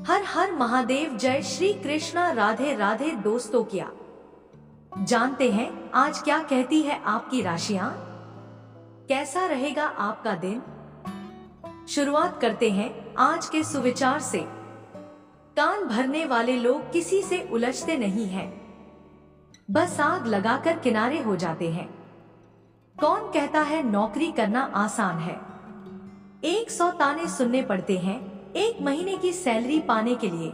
हर हर महादेव, जय श्री कृष्णा, राधे राधे दोस्तों। क्या जानते हैं आज क्या कहती है आपकी राशियां? कैसा रहेगा आपका दिन? शुरुआत करते हैं आज के सुविचार से। कान भरने वाले लोग किसी से उलझते नहीं हैं, बस आग लगाकर किनारे हो जाते हैं। कौन कहता है नौकरी करना आसान है? 100 ताने सुनने पड़ते हैं एक महीने की सैलरी पाने के लिए।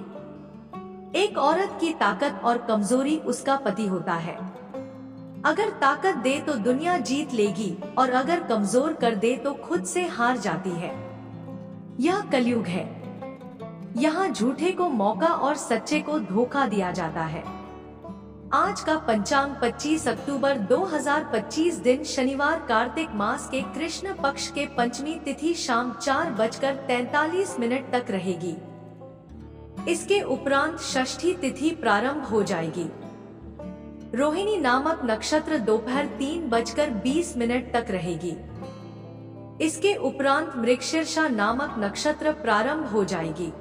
एक औरत की ताकत और कमजोरी उसका पति होता है। अगर ताकत दे तो दुनिया जीत लेगी और अगर कमजोर कर दे तो खुद से हार जाती है। यह कलयुग है। यहाँ झूठे को मौका और सच्चे को धोखा दिया जाता है। आज का पंचांग 25 अक्टूबर 2025 दिन शनिवार, कार्तिक मास के कृष्ण पक्ष के पंचमी तिथि शाम 4:43 तक रहेगी। इसके उपरांत षष्ठी तिथि प्रारंभ हो जाएगी। रोहिणी नामक नक्षत्र दोपहर 3:20 तक रहेगी। इसके उपरांत मृगशीर्षा नामक नक्षत्र प्रारंभ हो जाएगी।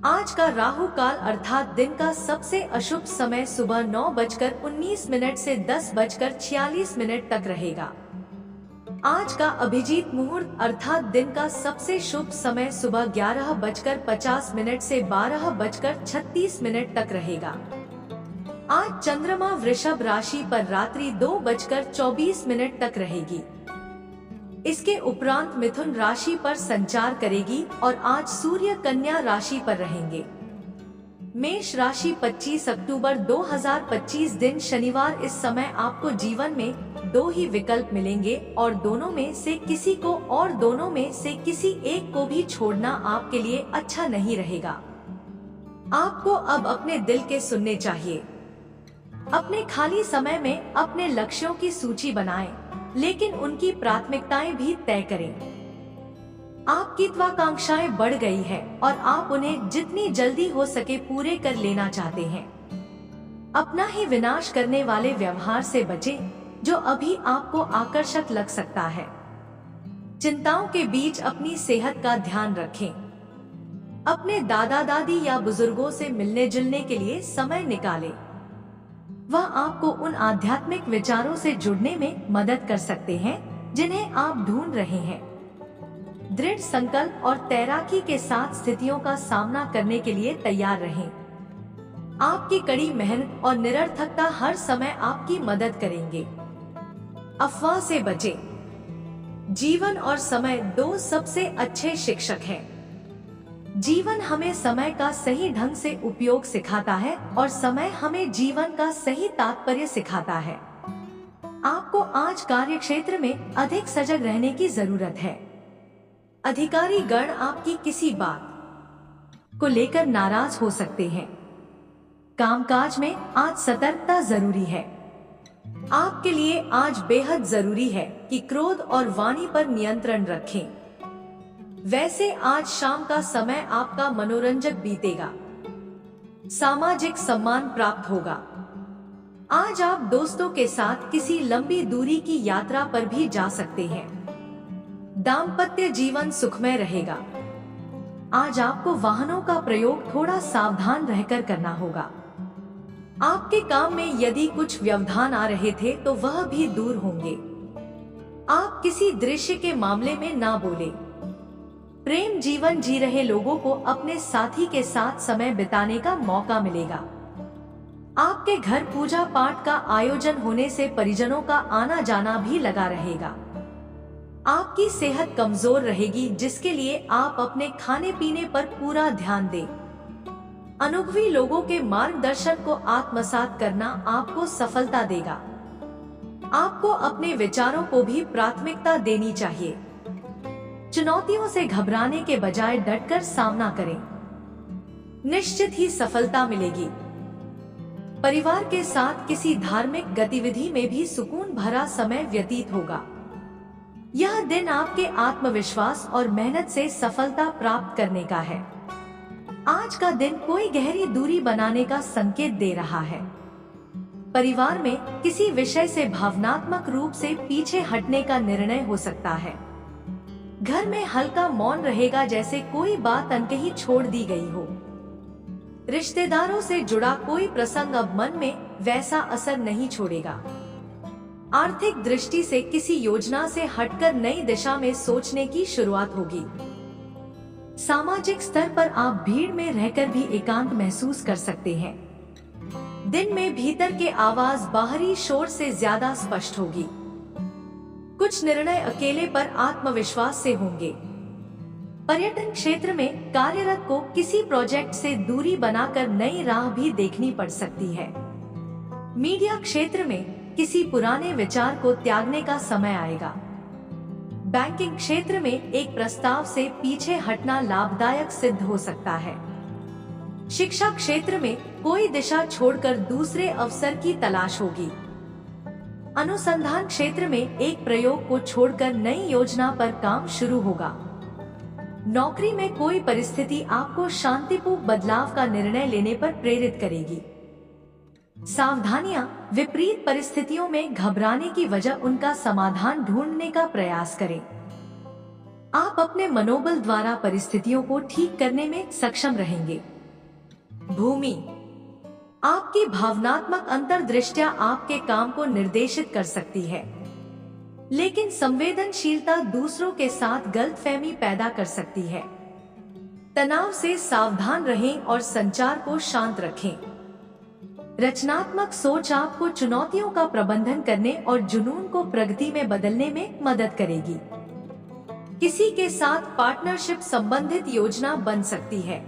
आज का राहु काल अर्थात दिन का सबसे अशुभ समय सुबह 9:19 से 10:46 तक रहेगा। आज का अभिजीत मुहूर्त अर्थात दिन का सबसे शुभ समय सुबह 11:50 से 12:36 तक रहेगा। आज चंद्रमा वृषभ राशि पर रात्रि 2:24 तक रहेगी। इसके उपरांत मिथुन राशि पर संचार करेगी और आज सूर्य कन्या राशि पर रहेंगे। मेष राशि 25 अक्टूबर 2025 दिन शनिवार, इस समय आपको जीवन में दो ही विकल्प मिलेंगे और दोनों में से किसी एक को भी छोड़ना आपके लिए अच्छा नहीं रहेगा। आपको अब अपने दिल के सुनने चाहिए। अपने खाली समय में अपने लक्ष्यों की सूची बनाएं, लेकिन उनकी प्राथमिकताएं भी तय करें। आपकी महत्वाकांक्षाएं बढ़ गई है और आप उन्हें जितनी जल्दी हो सके पूरे कर लेना चाहते हैं। अपना ही विनाश करने वाले व्यवहार से बचें, जो अभी आपको आकर्षक लग सकता है। चिंताओं के बीच अपनी सेहत का ध्यान रखें। अपने दादा दादी या बुजुर्गों से मिलने जुलने के लिए समय निकालें। वह आपको उन आध्यात्मिक विचारों से जुड़ने में मदद कर सकते हैं जिन्हें आप ढूंढ रहे हैं। दृढ़ संकल्प और तैराकी के साथ स्थितियों का सामना करने के लिए तैयार रहें। आपकी कड़ी मेहनत और निरर्थकता हर समय आपकी मदद करेंगे। अफवाह से बचें। जीवन और समय दो सबसे अच्छे शिक्षक हैं। जीवन हमें समय का सही ढंग से उपयोग सिखाता है और समय हमें जीवन का सही तात्पर्य सिखाता है। आपको आज कार्यक्षेत्र में अधिक सजग रहने की जरूरत है। अधिकारी गण आपकी किसी बात को लेकर नाराज हो सकते हैं। कामकाज में आज सतर्कता जरूरी है। आपके लिए आज बेहद जरूरी है कि क्रोध और वाणी पर नियंत्रण रखें। वैसे आज शाम का समय आपका मनोरंजक बीतेगा। सामाजिक सम्मान प्राप्त होगा। आज आप दोस्तों के साथ किसी लंबी दूरी की यात्रा पर भी जा सकते हैं। दाम्पत्य जीवन सुखमय रहेगा। आज आपको वाहनों का प्रयोग थोड़ा सावधान रहकर करना होगा। आपके काम में यदि कुछ व्यवधान आ रहे थे तो वह भी दूर होंगे। आप किसी दृश्य के मामले में ना बोले। प्रेम जीवन जी रहे लोगों को अपने साथी के साथ समय बिताने का मौका मिलेगा। आपके घर पूजा पाठ का आयोजन होने से परिजनों का आना जाना भी लगा रहेगा। आपकी सेहत कमजोर रहेगी, जिसके लिए आप अपने खाने पीने पर पूरा ध्यान दें। अनुभवी लोगों के मार्गदर्शन को आत्मसात करना आपको सफलता देगा। आपको अपने विचारों को भी प्राथमिकता देनी चाहिए। चुनौतियों से घबराने के बजाय डटकर सामना करें। निश्चित ही सफलता मिलेगी। परिवार के साथ किसी धार्मिक गतिविधि में भी सुकून भरा समय व्यतीत होगा। यह दिन आपके आत्मविश्वास और मेहनत से सफलता प्राप्त करने का है। आज का दिन कोई गहरी दूरी बनाने का संकेत दे रहा है। परिवार में किसी विषय से भावनात्मक रूप से पीछे हटने का निर्णय हो सकता है। घर में हल्का मौन रहेगा, जैसे कोई बात अनकही छोड़ दी गई हो। रिश्तेदारों से जुड़ा कोई प्रसंग अब मन में वैसा असर नहीं छोड़ेगा। आर्थिक दृष्टि से किसी योजना से हटकर नई दिशा में सोचने की शुरुआत होगी। सामाजिक स्तर पर आप भीड़ में रहकर भी एकांत महसूस कर सकते हैं। दिन में भीतर के आवाज बाहरी शोर से ज्यादा स्पष्ट होगी। कुछ निर्णय अकेले पर आत्मविश्वास से होंगे। पर्यटन क्षेत्र में कार्यरत को किसी प्रोजेक्ट से दूरी बनाकर नई राह भी देखनी पड़ सकती है। मीडिया क्षेत्र में किसी पुराने विचार को त्यागने का समय आएगा। बैंकिंग क्षेत्र में एक प्रस्ताव से पीछे हटना लाभदायक सिद्ध हो सकता है। शिक्षा क्षेत्र में कोई दिशा छोड़कर दूसरे अवसर की तलाश होगी। अनुसंधान क्षेत्र में एक प्रयोग को छोड़कर नई योजना पर काम शुरू होगा। नौकरी में कोई परिस्थिति आपको शांतिपूर्ण बदलाव का निर्णय लेने पर प्रेरित करेगी। सावधानियां, विपरीत परिस्थितियों में घबराने की वजह उनका समाधान ढूंढने का प्रयास करें। आप अपने मनोबल द्वारा परिस्थितियों को ठीक करने में सक्षम रहेंगे। भूमि, आपकी भावनात्मक अंतर्दृष्टिया आपके काम को निर्देशित कर सकती है, लेकिन संवेदनशीलता दूसरों के साथ गलतफहमी पैदा कर सकती है। तनाव से सावधान रहें और संचार को शांत रखें। रचनात्मक सोच आपको चुनौतियों का प्रबंधन करने और जुनून को प्रगति में बदलने में मदद करेगी। किसी के साथ पार्टनरशिप संबंधित योजना बन सकती है।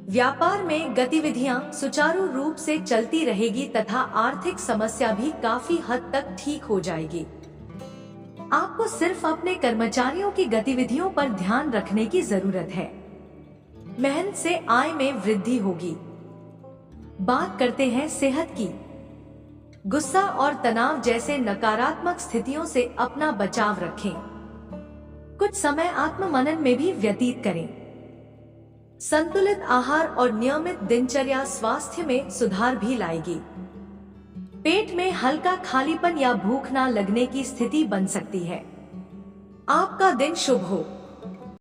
व्यापार में गतिविधियां सुचारू रूप से चलती रहेगी तथा आर्थिक समस्या भी काफी हद तक ठीक हो जाएगी। आपको सिर्फ अपने कर्मचारियों की गतिविधियों पर ध्यान रखने की जरूरत है। मेहनत से आय में वृद्धि होगी। बात करते हैं सेहत की। गुस्सा और तनाव जैसे नकारात्मक स्थितियों से अपना बचाव रखें। कुछ समय आत्ममनन में भी व्यतीत करें। संतुलित आहार और नियमित दिनचर्या स्वास्थ्य में सुधार भी लाएगी। पेट में हल्का खालीपन या भूख न लगने की स्थिति बन सकती है। आपका दिन शुभ हो।